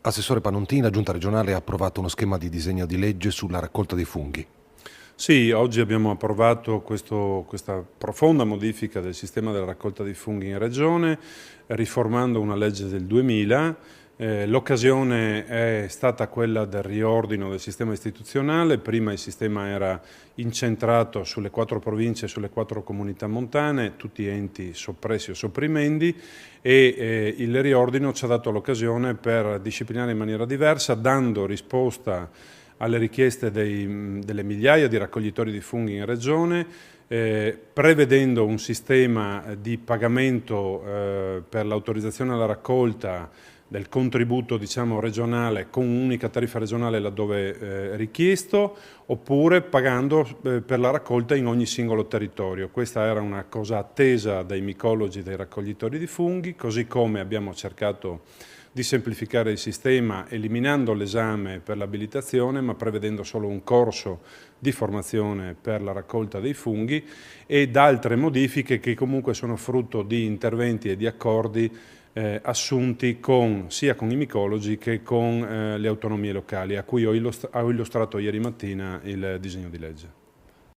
Assessore Panontini, la Giunta regionale ha approvato uno schema di disegno di legge sulla raccolta dei funghi. Sì, oggi abbiamo approvato questa profonda modifica del sistema della raccolta dei funghi in Regione, riformando una legge del 2000. L'occasione è stata quella del riordino del sistema istituzionale. Prima il sistema era incentrato sulle 4 province e sulle 4 comunità montane, tutti enti soppressi o sopprimendi, e il riordino ci ha dato l'occasione per disciplinare in maniera diversa, dando risposta alle richieste delle migliaia di raccoglitori di funghi in Regione, prevedendo un sistema di pagamento per l'autorizzazione alla raccolta del contributo, diciamo, regionale con un'unica tariffa regionale laddove richiesto, oppure pagando per la raccolta in ogni singolo territorio. Questa era una cosa attesa dai micologi e dai raccoglitori di funghi, così come abbiamo cercato di semplificare il sistema eliminando l'esame per l'abilitazione ma prevedendo solo un corso di formazione per la raccolta dei funghi ed altre modifiche che comunque sono frutto di interventi e di accordi assunti sia con i micologi che con le autonomie locali a cui ho illustrato ieri mattina il disegno di legge.